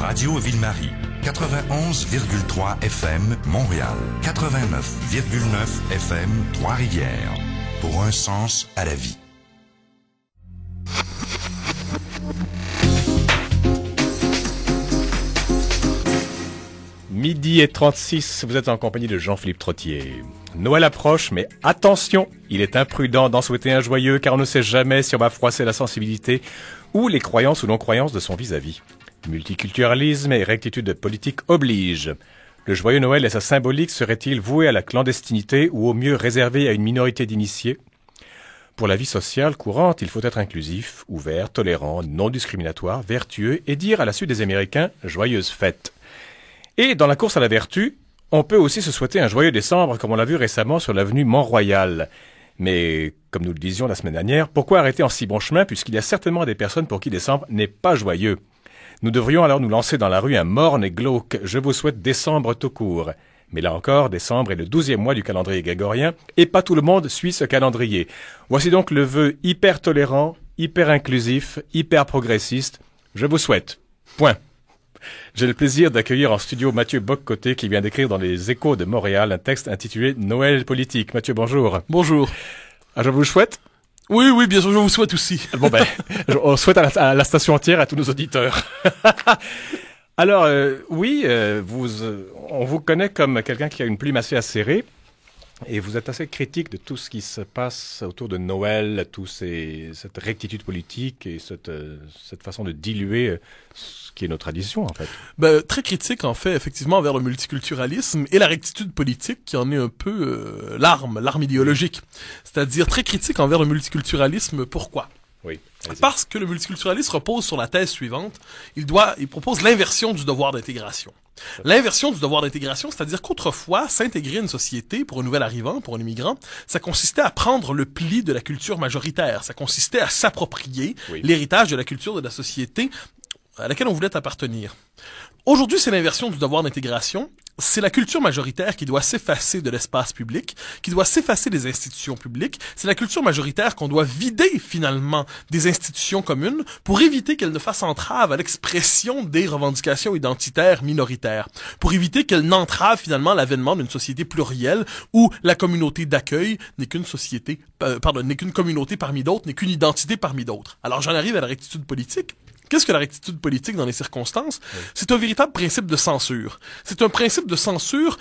Radio Ville-Marie, 91,3 FM Montréal, 89,9 FM Trois-Rivières. Pour un sens à la vie. Midi et 36, vous êtes en compagnie de Jean-Philippe Trottier. Noël approche, mais attention, il est imprudent d'en souhaiter un joyeux car on ne sait jamais si on va froisser la sensibilité ou les croyances ou non-croyances de son vis-à-vis. Multiculturalisme et rectitude politique obligent. Le joyeux Noël et sa symbolique seraient-ils voués à la clandestinité ou au mieux réservés à une minorité d'initiés ? Pour la vie sociale courante, il faut être inclusif, ouvert, tolérant, non discriminatoire, vertueux et dire à la suite des Américains « joyeuse fête ». Et dans la course à la vertu, on peut aussi se souhaiter un joyeux décembre comme on l'a vu récemment sur l'avenue Mont-Royal. Mais, comme nous le disions la semaine dernière, pourquoi arrêter en si bon chemin puisqu'il y a certainement des personnes pour qui décembre n'est pas joyeux ? Nous devrions alors nous lancer dans la rue un morne et glauque « Je vous souhaite décembre tout court ». Mais là encore, décembre est le 12e mois du calendrier grégorien et pas tout le monde suit ce calendrier. Voici donc le vœu hyper tolérant, hyper inclusif, hyper progressiste. Je vous souhaite. Point. J'ai le plaisir d'accueillir en studio Mathieu Boccoté qui vient d'écrire dans les Échos de Montréal un texte intitulé « Noël politique ». Mathieu, bonjour. Bonjour. Je vous le souhaite. Oui, bien sûr, je vous souhaite aussi. Bon on souhaite à la station entière, à tous nos auditeurs. Alors, on vous connaît comme quelqu'un qui a une plume assez acérée et vous êtes assez critique de tout ce qui se passe autour de Noël, cette rectitude politique et cette façon de diluer ce qui est nos traditions, en fait. Très critique, en fait, effectivement, envers le multiculturalisme et la rectitude politique qui en est un peu l'arme idéologique. C'est-à-dire très critique envers le multiculturalisme. Pourquoi? Oui. Parce que le multiculturalisme repose sur la thèse suivante. Il propose l'inversion du devoir d'intégration. L'inversion du devoir d'intégration, c'est-à-dire qu'autrefois, s'intégrer à une société pour un nouvel arrivant, pour un immigrant, ça consistait à prendre le pli de la culture majoritaire. Ça consistait à s'approprier l'héritage de la culture de la société à laquelle on voulait appartenir. Aujourd'hui, c'est l'inversion du devoir d'intégration. C'est la culture majoritaire qui doit s'effacer de l'espace public, qui doit s'effacer des institutions publiques. C'est la culture majoritaire qu'on doit vider, finalement, des institutions communes pour éviter qu'elle ne fasse entrave à l'expression des revendications identitaires minoritaires, pour éviter qu'elle n'entrave, finalement, l'avènement d'une société plurielle où la communauté d'accueil n'est qu'une n'est qu'une communauté parmi d'autres, n'est qu'une identité parmi d'autres. Alors, j'en arrive à la rectitude politique. Qu'est-ce que la rectitude politique dans les circonstances? C'est un véritable principe de censure. C'est un principe de censure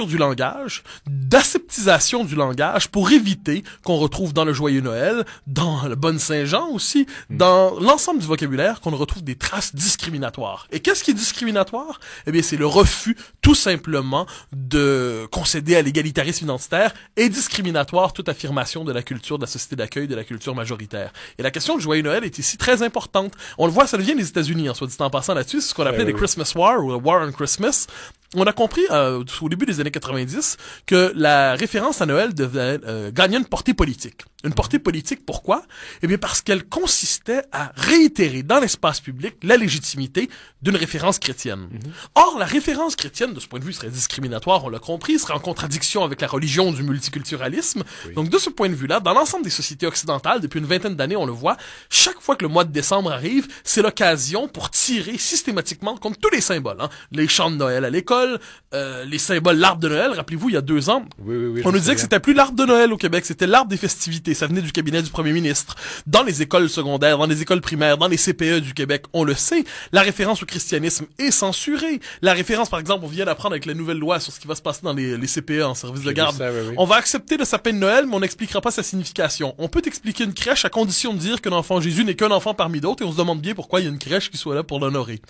du langage, d'aseptisation du langage pour éviter qu'on retrouve dans le Joyeux Noël, dans le Bonne Saint-Jean aussi, dans l'ensemble du vocabulaire, qu'on retrouve des traces discriminatoires. Et qu'est-ce qui est discriminatoire? Eh bien, c'est le refus, tout simplement, de concéder à l'égalitarisme identitaire et discriminatoire toute affirmation de la culture de la société d'accueil, de la culture majoritaire. Et la question du Joyeux Noël est ici très importante. On le voit, ça vient des États-Unis, soit dit en passant là-dessus, c'est ce qu'on appelait les Christmas War ou War on Christmas. On a compris au début des années 90 que la référence à Noël devait gagner une portée politique. Une portée politique, pourquoi? Eh bien parce qu'elle consistait à réitérer dans l'espace public la légitimité d'une référence chrétienne. Or, la référence chrétienne, de ce point de vue, serait discriminatoire, on l'a compris, serait en contradiction avec la religion du multiculturalisme. Donc, de ce point de vue-là, dans l'ensemble des sociétés occidentales, depuis une vingtaine d'années, on le voit, chaque fois que le mois de décembre arrive, c'est l'occasion pour tirer systématiquement contre tous les symboles. Les chants de Noël à l'école, les symboles, l'arbre de Noël. Rappelez-vous, il y a 2 ans, on nous disait que c'était plus l'arbre de Noël au Québec, c'était l'arbre des festivités. Ça venait du cabinet du premier ministre. Dans les écoles secondaires, dans les écoles primaires, dans les CPE du Québec, on le sait, la référence au christianisme est censurée. La référence, par exemple, on vient d'apprendre avec la nouvelle loi sur ce qui va se passer dans les CPE en service de garde. On va accepter le sapin de Noël, mais on n'expliquera pas sa signification. On peut expliquer une crèche à condition de dire que l'enfant Jésus n'est qu'un enfant parmi d'autres et on se demande bien pourquoi il y a une crèche qui soit là pour l'honorer.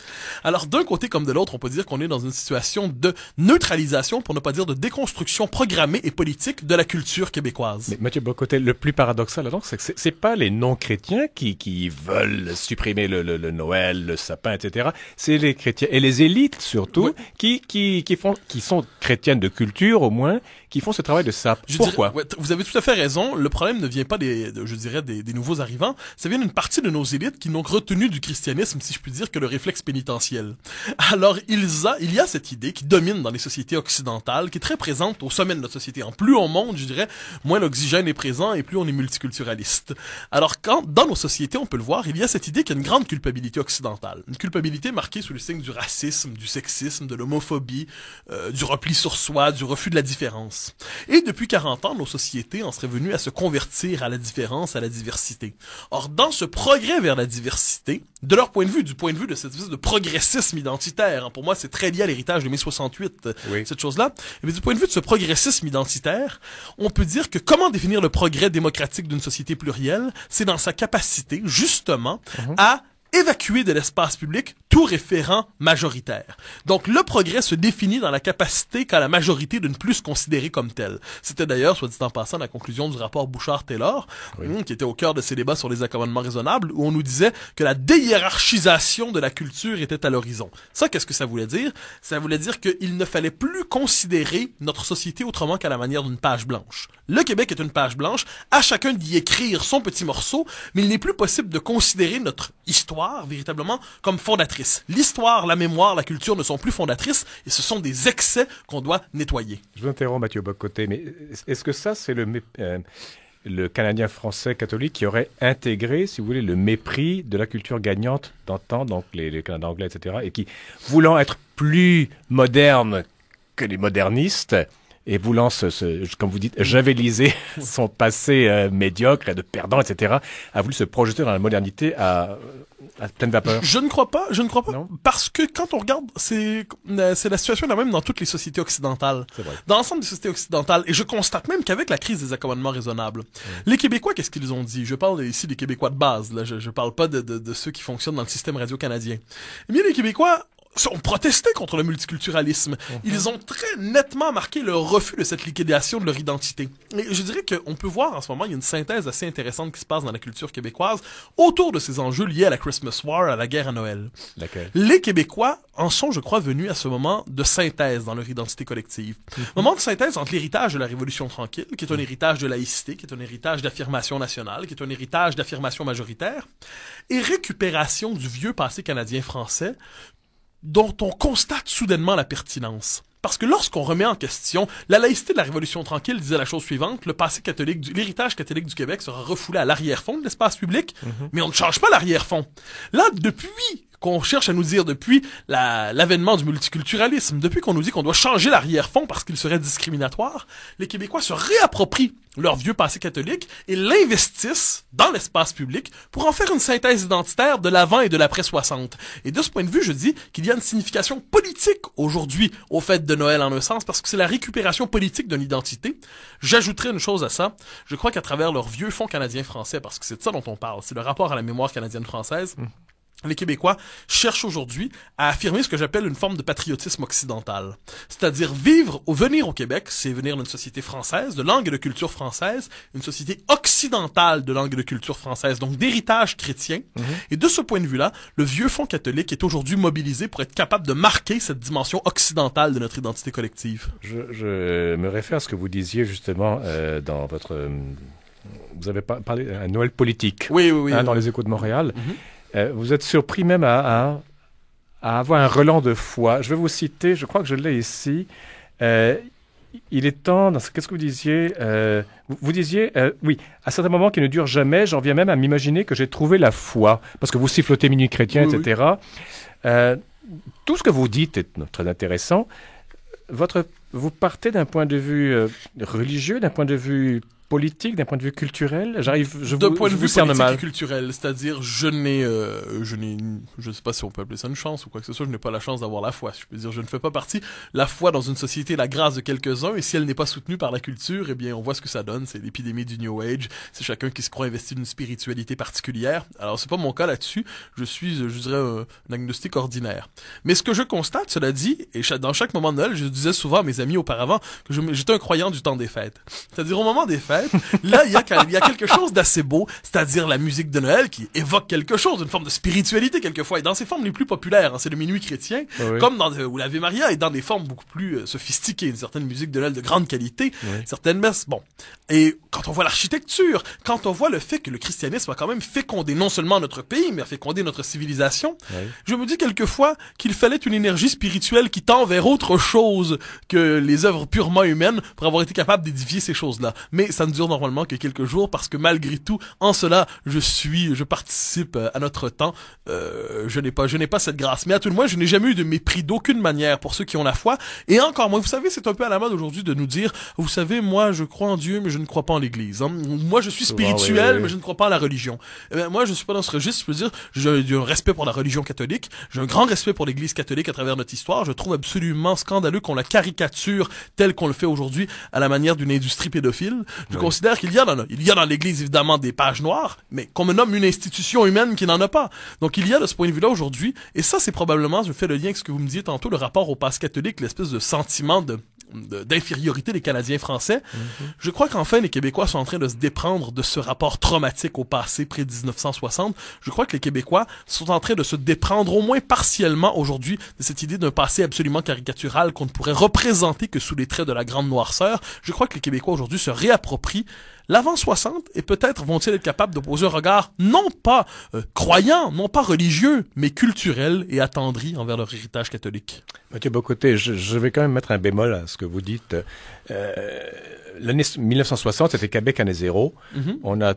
Alors, d'un côté comme de l'autre, on peut dire qu'on est dans une situation de neutralisation, pour ne pas dire de déconstruction programmée et politique de la culture québécoise. Mais Mathieu Bocoté, le plus paradoxal là-dedans, c'est que c'est pas les non-chrétiens qui veulent supprimer le Noël, le sapin, etc. C'est les chrétiens et les élites surtout qui sont chrétiennes de culture au moins, qui font ce travail de sape. Pourquoi? Vous avez tout à fait raison. Le problème ne vient pas des nouveaux arrivants. Ça vient d'une partie de nos élites qui n'ont retenu du christianisme, si je puis dire, que le réflexe pénitentiel. Alors il y a cette idée idée qui domine dans les sociétés occidentales, qui est très présente au sommet de notre société. En plus on monte, je dirais, moins l'oxygène est présent et plus on est multiculturaliste. Alors quand, dans nos sociétés, on peut le voir, il y a cette idée qu'il y a une grande culpabilité occidentale. Une culpabilité marquée sous le signe du racisme, du sexisme, de l'homophobie, du repli sur soi, du refus de la différence. Et depuis 40 ans, nos sociétés en seraient venues à se convertir à la différence, à la diversité. Or, dans ce progrès vers la diversité, de leur point de vue, du point de vue de cette espèce de progressisme identitaire, hein, pour moi c'est très lié à l'héritage de mai 68, oui. cette chose-là, mais du point de vue de ce progressisme identitaire, on peut dire que comment définir le progrès démocratique d'une société plurielle, c'est dans sa capacité, justement, à évacuer de l'espace public tout référent majoritaire. Donc, le progrès se définit dans la capacité qu'a la majorité de ne plus se considérer comme telle. C'était d'ailleurs, soit dit en passant, la conclusion du rapport Bouchard-Taylor, qui était au cœur de ces débats sur les accommodements raisonnables, où on nous disait que la déhiérarchisation de la culture était à l'horizon. Ça, qu'est-ce que ça voulait dire? Ça voulait dire qu'il ne fallait plus considérer notre société autrement qu'à la manière d'une page blanche. Le Québec est une page blanche, à chacun d'y écrire son petit morceau, mais il n'est plus possible de considérer notre histoire, véritablement, comme fondatrice. L'histoire, la mémoire, la culture ne sont plus fondatrices et ce sont des excès qu'on doit nettoyer. Je vous interromps, Mathieu Bock-Côté, mais est-ce que ça, c'est le Canadien français catholique qui aurait intégré, si vous voulez, le mépris de la culture gagnante d'antan, donc les Canadiens anglais, etc., et qui, voulant être plus moderne que les modernistes, et voulant comme vous dites, javeliser son passé médiocre et de perdant, etc., a voulu se projeter dans la modernité à pleine vapeur. Je ne crois pas, Non? parce que quand on regarde, c'est la situation la même dans toutes les sociétés occidentales. C'est vrai. Dans l'ensemble des sociétés occidentales, et je constate même qu'avec la crise des accommodements raisonnables, les Québécois, qu'est-ce qu'ils ont dit? Je parle ici des Québécois de base, là, je parle pas de ceux qui fonctionnent dans le système radio-canadien. Eh bien, les Québécois ont protesté contre le multiculturalisme. Ils ont très nettement marqué leur refus de cette liquidation de leur identité. Et je dirais qu'on peut voir en ce moment, il y a une synthèse assez intéressante qui se passe dans la culture québécoise autour de ces enjeux liés à la Christmas War, à la guerre à Noël. Laquelle? Les Québécois en sont, je crois, venus à ce moment de synthèse dans leur identité collective. Moment de synthèse entre l'héritage de la Révolution tranquille, qui est un héritage de laïcité, qui est un héritage d'affirmation nationale, qui est un héritage d'affirmation majoritaire, et récupération du vieux passé canadien-français, dont on constate soudainement la pertinence. Parce que lorsqu'on remet en question, la laïcité de la Révolution tranquille disait la chose suivante, le passé catholique, l'héritage catholique du Québec sera refoulé à l'arrière-fond de l'espace public, mais on ne change pas l'arrière-fond. Là, depuis qu'on cherche à nous dire, depuis l'avènement du multiculturalisme, depuis qu'on nous dit qu'on doit changer l'arrière-fond parce qu'il serait discriminatoire, les Québécois se réapproprient leur vieux passé catholique et l'investissent dans l'espace public pour en faire une synthèse identitaire de l'avant et de l'après 60. Et de ce point de vue, je dis qu'il y a une signification politique aujourd'hui au fait de Noël en un sens, parce que c'est la récupération politique d'une identité. J'ajouterais une chose à ça. Je crois qu'à travers leur vieux fonds canadien-français, parce que c'est de ça dont on parle, c'est le rapport à la mémoire canadienne-française, les Québécois cherchent aujourd'hui à affirmer ce que j'appelle une forme de patriotisme occidental. C'est-à-dire venir au Québec, c'est venir d'une société française, de langue et de culture française, une société occidentale de langue et de culture française, donc d'héritage chrétien. Et de ce point de vue-là, le vieux fonds catholique est aujourd'hui mobilisé pour être capable de marquer cette dimension occidentale de notre identité collective. Je me réfère à ce que vous disiez justement dans votre... vous avez parlé d'un Noël politique. Oui. Dans les Échos de Montréal. Vous êtes surpris même à avoir un relent de foi. Je vais vous citer, je crois que je l'ai ici. Il est temps, qu'est-ce que vous disiez? Vous disiez, oui, à certains moments qui ne durent jamais, j'en viens même à m'imaginer que j'ai trouvé la foi, parce que vous sifflotez Minuit chrétien, oui, etc. Tout ce que vous dites est très intéressant. Vous partez d'un point de vue religieux, d'un point de vue politique, d'un point de vue culturel, D'un point de vue politique et culturel, c'est-à-dire je sais pas si on peut appeler ça une chance ou quoi que ce soit, je n'ai pas la chance d'avoir la foi. Je peux dire, je ne fais pas partie. La foi dans une société, la grâce de quelques-uns, et si elle n'est pas soutenue par la culture, eh bien, on voit ce que ça donne. C'est l'épidémie du New Age. C'est chacun qui se croit investi d'une spiritualité particulière. Alors, c'est pas mon cas là-dessus. Je suis, je dirais, un agnostique ordinaire. Mais ce que je constate, cela dit, et dans chaque moment de Noël, je disais souvent à mes amis auparavant que j'étais un croyant du temps des fêtes. C'est-à-dire, au moment des fêtes, fêtes, là, il y a quelque chose d'assez beau, c'est-à-dire la musique de Noël qui évoque quelque chose, une forme de spiritualité quelquefois, et dans ses formes les plus populaires, hein, c'est le minuit chrétien, comme dans ou l'Ave Maria, et dans des formes beaucoup plus sophistiquées, une certaine musique de Noël de grande qualité, certaines messes, bon. Et quand on voit l'architecture, quand on voit le fait que le christianisme a quand même fécondé non seulement notre pays, mais a fécondé notre civilisation, je me dis quelquefois qu'il fallait une énergie spirituelle qui tend vers autre chose que les œuvres purement humaines pour avoir été capable d'édifier ces choses-là. Mais ça ne dure normalement que quelques jours parce que malgré tout, en cela, je participe à notre temps. Je n'ai pas cette grâce. Mais à tout le moins, je n'ai jamais eu de mépris d'aucune manière pour ceux qui ont la foi. Et encore moins, vous savez, c'est un peu à la mode aujourd'hui de nous dire, vous savez, moi, je crois en Dieu, mais je ne crois pas en l'Église. Hein. Moi, je suis spirituel, mais je ne crois pas en la religion. Eh bien, moi, je suis pas dans ce registre. Je peux dire, j'ai un respect pour la religion catholique. J'ai un grand respect pour l'Église catholique à travers notre histoire. Je trouve absolument scandaleux qu'on la caricature telle qu'on le fait aujourd'hui à la manière d'une industrie pédophile. Je considère qu'il y a dans l'Église évidemment des pages noires, mais qu'on me nomme une institution humaine qui n'en a pas. Donc il y a de ce point de vue-là aujourd'hui, et ça c'est probablement, je fais le lien avec ce que vous me disiez tantôt, le rapport au passe catholique, l'espèce de sentiment d'infériorité des Canadiens français. Je crois qu'enfin les Québécois sont en train de se déprendre de ce rapport traumatique au passé pré-1960. Je crois que les Québécois sont en train de se déprendre au moins partiellement aujourd'hui de cette idée d'un passé absolument caricatural qu'on ne pourrait représenter que sous les traits de la grande noirceur. Je crois que les Québécois aujourd'hui se réapproprient l'avant 60 et peut-être vont-ils être capables de poser un regard non pas croyant, non pas religieux, mais culturel et attendri envers leur héritage catholique. Mathieu Bocoté, je vais quand même mettre un bémol à ce que vous dites. L'année 1960, c'était Québec année zéro. On a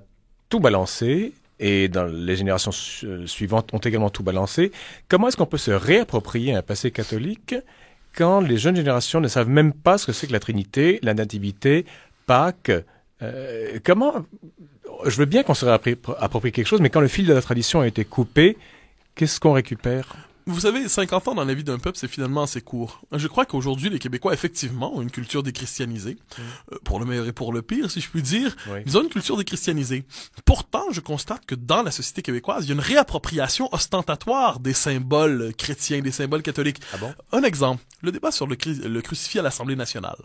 tout balancé. Et dans les générations suivantes ont également tout balancé. Comment est-ce qu'on peut se réapproprier un passé catholique quand les jeunes générations ne savent même pas ce que c'est que la Trinité, la Nativité, Pâques? Comment? Je veux bien qu'on se réapproprie quelque chose, mais quand le fil de la tradition a été coupé, qu'est-ce qu'on récupère? Vous savez, 50 ans dans la vie d'un peuple, c'est finalement assez court. Je crois qu'aujourd'hui, les Québécois, effectivement, ont une culture déchristianisée. Pour le meilleur et pour le pire, si je puis dire. Ils ont une culture déchristianisée. Pourtant, je constate que dans la société québécoise, il y a une réappropriation ostentatoire des symboles chrétiens, des symboles catholiques. Ah bon? Un exemple, le débat sur le crucifix à l'Assemblée nationale.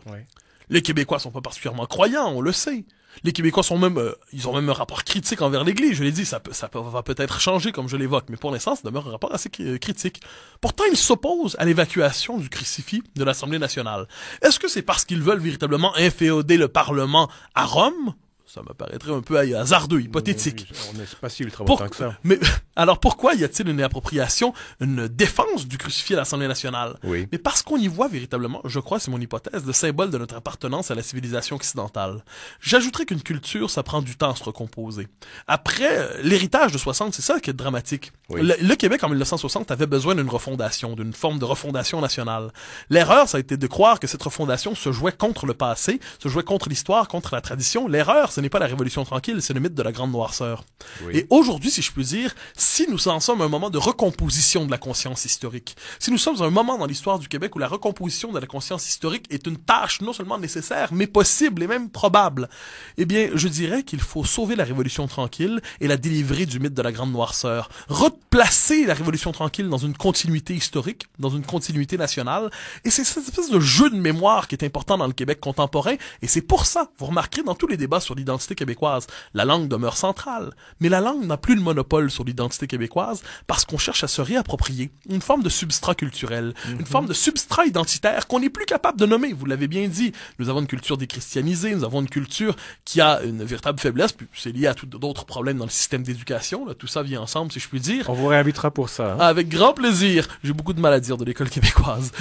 Les Québécois sont pas particulièrement croyants, on le sait. Les Québécois sont même, ils ont même un rapport critique envers l'Église. Je l'ai dit, ça va peut-être changer comme je l'évoque, mais pour l'instant, ça demeure un rapport assez critique. Pourtant, ils s'opposent à l'évacuation du crucifix de l'Assemblée nationale. Est-ce que c'est parce qu'ils veulent véritablement inféoder le Parlement à Rome? Ça me paraîtrait un peu hasardeux, hypothétique. On n'est pas si ultra longtemps que ça. Mais alors pourquoi y a-t-il une appropriation, une défense du crucifix à l'Assemblée nationale? Mais parce qu'on y voit véritablement, je crois, c'est mon hypothèse, le symbole de notre appartenance à la civilisation occidentale. J'ajouterais qu'une culture, ça prend du temps à se recomposer. Après, l'héritage de 60, c'est ça qui est dramatique. Le Québec, en 1960, avait besoin d'une refondation, d'une forme de refondation nationale. L'erreur, ça a été de croire que cette refondation se jouait contre le passé, se jouait contre l'histoire, contre la tradition. L'erreur, ce n'est pas la Révolution tranquille, c'est le mythe de la grande noirceur. Et aujourd'hui, si je puis dire, si nous en sommes à un moment de recomposition de la conscience historique, si nous sommes à un moment dans l'histoire du Québec où la recomposition de la conscience historique est une tâche non seulement nécessaire, mais possible et même probable, eh bien, je dirais qu'il faut sauver la Révolution tranquille et la délivrer du mythe de la grande noirceur. Replacer la Révolution tranquille dans une continuité historique, dans une continuité nationale, et c'est cette espèce de jeu de mémoire qui est important dans le Québec contemporain, et c'est pour ça, vous remarquerez dans tous les débats sur l'identité québécoise, la langue demeure centrale, mais la langue n'a plus le monopole sur l'identité québécoise parce qu'on cherche à se réapproprier une forme de substrat culturel, une forme de substrat identitaire qu'on n'est plus capable de nommer. Vous l'avez bien dit, nous avons une culture déchristianisée, nous avons une culture qui a une véritable faiblesse, puis c'est lié à d'autres problèmes dans le système d'éducation, là, tout ça vient ensemble, si je puis dire. On vous réinvitera pour ça. Hein? Avec grand plaisir. J'ai beaucoup de mal à dire de l'école québécoise.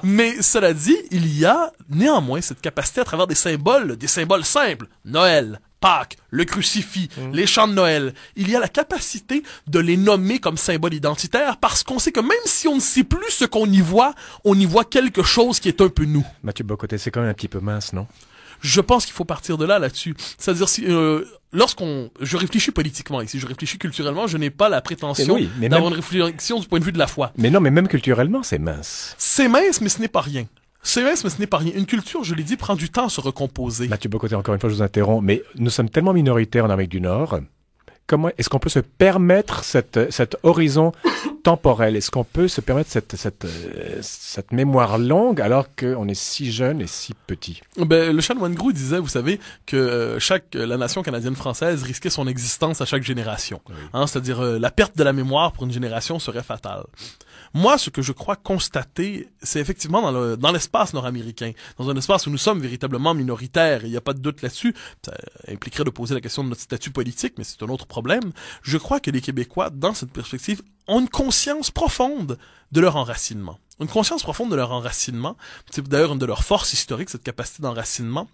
mais cela dit, il y a néanmoins cette capacité à travers des symboles simples, Noël, Pâques, le crucifix, les chants de Noël. Il y a la capacité de les nommer comme symboles identitaires parce qu'on sait que même si on ne sait plus ce qu'on y voit, on y voit quelque chose qui est un peu nous. Mathieu Bocoté, c'est quand même un petit peu mince, non? Je pense qu'il faut partir de là-dessus. C'est-à-dire, si, je réfléchis politiquement ici, je réfléchis culturellement, je n'ai pas la prétention d'avoir une réflexion du point de vue de la foi. Mais non, mais même culturellement, c'est mince. C'est mince, mais ce n'est pas rien. C'est mince, mais ce n'est pas rien. Une culture, je l'ai dit, prend du temps à se recomposer. Mathieu Bocoté, encore une fois, je vous interromps, mais nous sommes tellement minoritaires en Amérique du Nord. Comment est-ce qu'on peut se permettre cet horizon temporelle. Est-ce qu'on peut se permettre cette mémoire longue alors qu'on est si jeune et si petit? Le chanoine Groux disait, vous savez, que la nation canadienne-française risquait son existence à chaque génération. Oui. C'est-à-dire la perte de la mémoire pour une génération serait fatale. Moi, ce que je crois constater, c'est effectivement dans l'espace nord-américain, dans un espace où nous sommes véritablement minoritaires, il n'y a pas de doute là-dessus, ça impliquerait de poser la question de notre statut politique, mais c'est un autre problème. Je crois que les Québécois, dans cette perspective, ont une conscience profonde de leur enracinement. Une conscience profonde de leur enracinement, c'est d'ailleurs une de leurs forces historiques, cette capacité d'enracinement.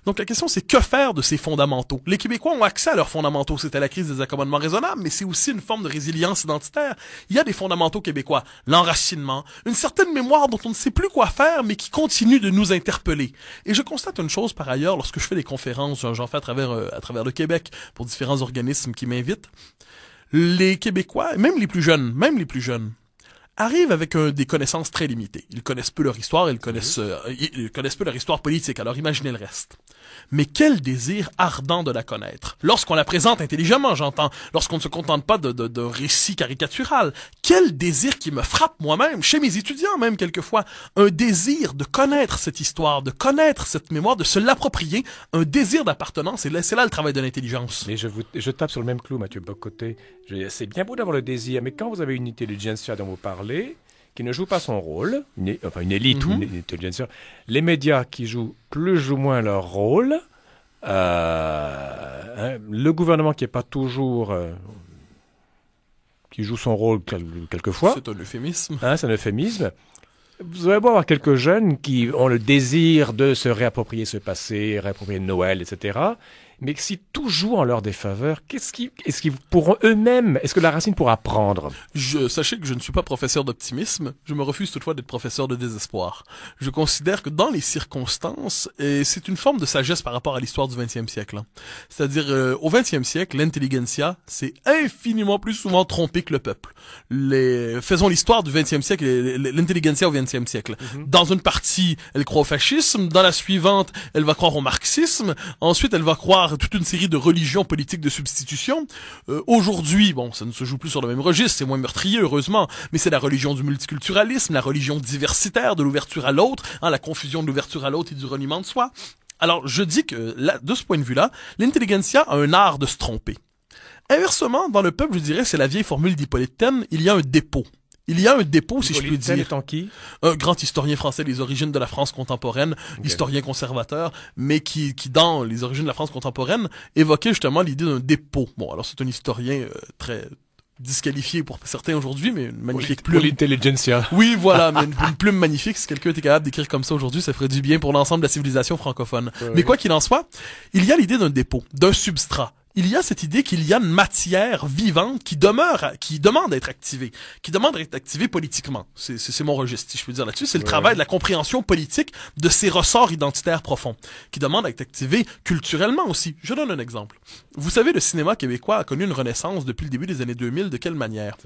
Donc la question c'est que faire de ces fondamentaux? Les Québécois ont accès à leurs fondamentaux, c'était la crise des accommodements raisonnables, mais c'est aussi une forme de résilience identitaire. Il y a des fondamentaux québécois, l'enracinement, une certaine mémoire dont on ne sait plus quoi faire, mais qui continue de nous interpeller. Et je constate une chose par ailleurs, lorsque je fais des conférences, j'en fais à travers le Québec, pour différents organismes qui m'invitent, les Québécois, même les plus jeunes, arrivent avec des connaissances très limitées. Ils connaissent peu leur histoire, ils connaissent peu leur histoire politique, alors imaginez le reste. Mais quel désir ardent de la connaître. Lorsqu'on la présente intelligemment, j'entends, lorsqu'on ne se contente pas de récits caricatural. Quel désir qui me frappe moi-même, chez mes étudiants même quelquefois, un désir de connaître cette histoire, de connaître cette mémoire, de se l'approprier, un désir d'appartenance, et là, c'est là le travail de l'intelligence. Mais je tape sur le même clou, Mathieu Bock-Côté. C'est bien beau d'avoir le désir, mais quand vous avez une intelligentsia dont vous parlez, qui ne joue pas son rôle, une élite ou une intelligentsia, les médias qui jouent plus ou moins leur rôle, le gouvernement qui n'est pas toujours... qui joue son rôle quelquefois. C'est un euphémisme. C'est un euphémisme. Vous allez avoir quelques jeunes qui ont le désir de se réapproprier ce passé, réapproprier Noël, etc., mais si tout joue en leur défaveur, est-ce qu'ils pourront eux-mêmes, est-ce que la racine pourra prendre? Sachez que je ne suis pas professeur d'optimisme, je me refuse toutefois d'être professeur de désespoir. Je considère que dans les circonstances, et c'est une forme de sagesse par rapport à l'histoire du 20e siècle. C'est-à-dire, au 20e siècle, l'intelligentsia s'est infiniment plus souvent trompée que le peuple. Faisons l'histoire du 20e siècle, l'intelligentsia au 20e siècle. Dans une partie, elle croit au fascisme, dans la suivante, elle va croire au marxisme, ensuite elle va croire toute une série de religions politiques de substitution. Aujourd'hui, ça ne se joue plus sur le même registre, c'est moins meurtrier, heureusement, mais c'est la religion du multiculturalisme, la religion diversitaire, de l'ouverture à l'autre, la confusion de l'ouverture à l'autre et du reniement de soi. Alors, je dis que, de ce point de vue-là, l'intelligentsia a un art de se tromper. Inversement, dans le peuple, je dirais, c'est la vieille formule d'Hippolyte Taine, il y a un dépôt. Il y a un dépôt, si je puis dire. Étant qui? Un grand historien français des origines de la France contemporaine, historien conservateur, mais qui dans les origines de la France contemporaine, évoquait justement l'idée d'un dépôt. Bon, alors c'est un historien très disqualifié pour certains aujourd'hui, mais une magnifique plume. Pour l'intelligentsia. Oui, voilà, mais une plume magnifique. Si quelqu'un était capable d'écrire comme ça aujourd'hui, ça ferait du bien pour l'ensemble de la civilisation francophone. Mais quoi qu'il en soit, il y a l'idée d'un dépôt, d'un substrat. Il y a cette idée qu'il y a une matière vivante qui demande d'être activée, qui demande d'être activée politiquement. C'est mon registre, si je peux dire là-dessus. C'est le travail de la compréhension politique de ces ressorts identitaires profonds, qui demande d'être activé culturellement aussi. Je donne un exemple. Vous savez, le cinéma québécois a connu une renaissance depuis le début des années 2000. De quelle manière?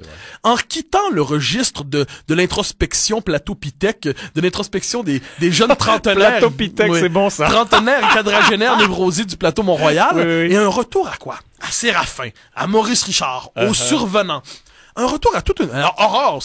En quittant le registre de l'introspection plateau-pitec, de l'introspection des jeunes trentenaires. Plateau-pitec, c'est bon ça. Trentenaires et quadragénaires névrosés du plateau Mont-Royal. Et un retour à quoi? À Séraphin, à Maurice Richard, au Survenant. Un retour à toute une... Aurore,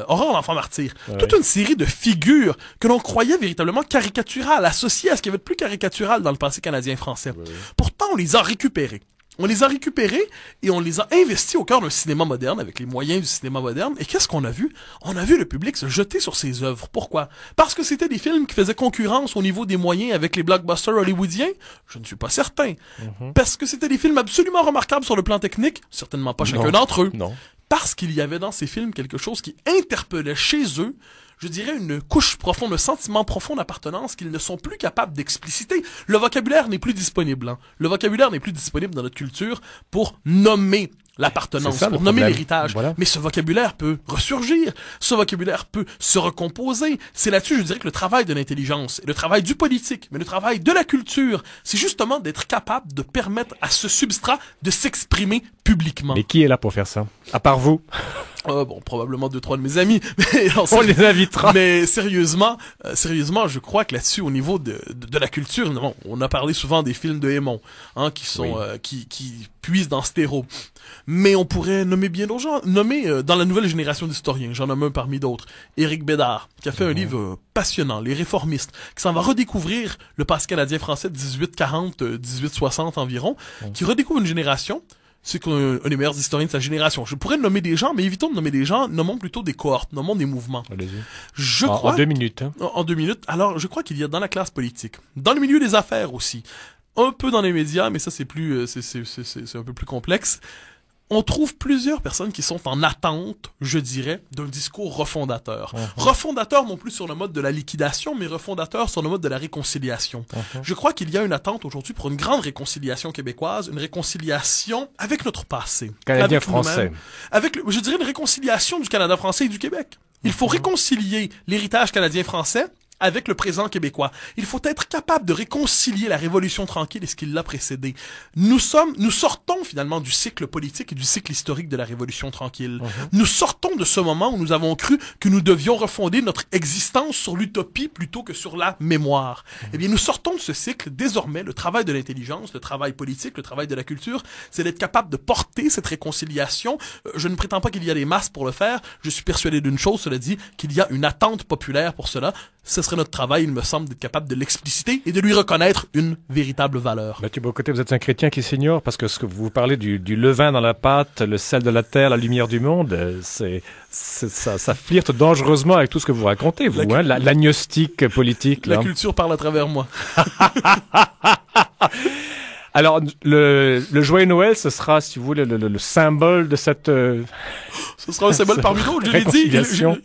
Aurore l'enfant martyr. Toute une série de figures que l'on croyait véritablement caricaturales, associées à ce qu'il y avait de plus caricatural dans le passé canadien-français. Pourtant, on les a récupérées. On les a récupérés et on les a investis au cœur d'un cinéma moderne, avec les moyens du cinéma moderne. Et qu'est-ce qu'on a vu? On a vu le public se jeter sur ces œuvres. Pourquoi? Parce que c'était des films qui faisaient concurrence au niveau des moyens avec les blockbusters hollywoodiens? Je ne suis pas certain. Parce que c'était des films absolument remarquables sur le plan technique? Certainement pas chacun d'entre eux. Non. Parce qu'il y avait dans ces films quelque chose qui interpellait chez eux, je dirais, une couche profonde, un sentiment profond d'appartenance qu'ils ne sont plus capables d'expliciter. Le vocabulaire n'est plus disponible. Le vocabulaire n'est plus disponible dans notre culture pour nommer l'appartenance, pour nommer l'héritage. Voilà. Mais ce vocabulaire peut ressurgir, ce vocabulaire peut se recomposer. C'est là-dessus, je dirais, que le travail de l'intelligence, et le travail du politique, mais le travail de la culture, c'est justement d'être capable de permettre à ce substrat de s'exprimer publiquement. Mais qui est là pour faire ça? À part vous? Bon, probablement 2-3 de mes amis. Mais On les invitera. Mais sérieusement, je crois que là-dessus, au niveau de la culture, non, on a parlé souvent des films de Aymon, hein, qui sont, qui puisent dans Stéro. Mais on pourrait nommer bien d'autres gens. Dans la nouvelle génération d'historiens, j'en nomme un parmi d'autres, Éric Bédard, qui a fait un livre passionnant, Les Réformistes, qui s'en va redécouvrir le passé canadien-français de 1840, 1860 environ, qui redécouvre une génération. C'est qu'un des meilleurs historiens de sa génération. Je pourrais nommer des gens, mais évitons de nommer des gens, nommons plutôt des cohortes, nommons des mouvements. Allez-y. En 2 minutes. Hein. En 2 minutes. Alors, je crois qu'il y a dans la classe politique, dans le milieu des affaires aussi, un peu dans les médias, mais ça c'est plus, c'est un peu plus complexe. On trouve plusieurs personnes qui sont en attente, je dirais, d'un discours refondateur. Refondateur non plus sur le mode de la liquidation, mais refondateur sur le mode de la réconciliation. Je crois qu'il y a une attente aujourd'hui pour une grande réconciliation québécoise, une réconciliation avec notre passé. Canadien-français. Je dirais une réconciliation du Canada français et du Québec. Il faut réconcilier l'héritage canadien-français avec le présent québécois. Il faut être capable de réconcilier la Révolution tranquille et ce qui l'a précédé. Nous sortons finalement du cycle politique et du cycle historique de la Révolution tranquille. Nous sortons de ce moment où nous avons cru que nous devions refonder notre existence sur l'utopie plutôt que sur la mémoire. Eh bien, nous sortons de ce cycle. Désormais, le travail de l'intelligence, le travail politique, le travail de la culture, c'est d'être capable de porter cette réconciliation. Je ne prétends pas qu'il y a des masses pour le faire. Je suis persuadé d'une chose, cela dit, qu'il y a une attente populaire pour cela. Ce serait notre travail, il me semble, d'être capable de l'expliciter et de lui reconnaître une véritable valeur. Mathieu Bocoté, vous êtes un chrétien qui s'ignore parce que ce que vous parlez du levain dans la pâte, le sel de la terre, la lumière du monde, ça flirte dangereusement avec tout ce que vous racontez, vous, l'agnostique politique. La culture parle à travers moi. Alors, le joyeux Noël, ce sera, si vous voulez, le symbole de cette... Ce sera un symbole parmi d'autres. Je l'ai dit,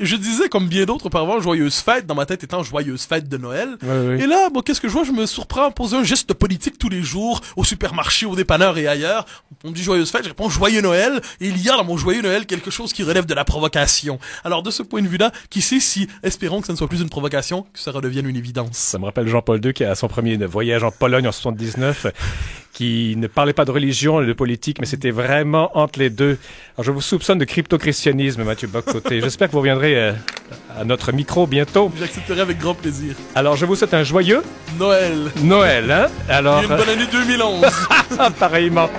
je disais comme bien d'autres auparavant, joyeuse fête, dans ma tête étant joyeuse fête de Noël. Oui. Et là, qu'est-ce que je vois? Je me surprends à poser un geste politique tous les jours, au supermarché, au dépanneur et ailleurs. On me dit joyeuse fête, je réponds joyeux Noël. Et il y a dans mon joyeux Noël quelque chose qui relève de la provocation. Alors, de ce point de vue-là, qui sait si, espérons que ça ne soit plus une provocation, que ça redevienne une évidence. Ça me rappelle Jean-Paul II qui a son premier voyage en Pologne en 79, qui ne parlait pas de religion et de politique, mais c'était vraiment entre les deux. Alors, je vous soupçonne de crypto-christianisme, Mathieu Bocoté. J'espère que vous reviendrez à notre micro bientôt. J'accepterai avec grand plaisir. Alors, je vous souhaite un joyeux Noël, hein? Alors, et une bonne année 2011. Pareillement.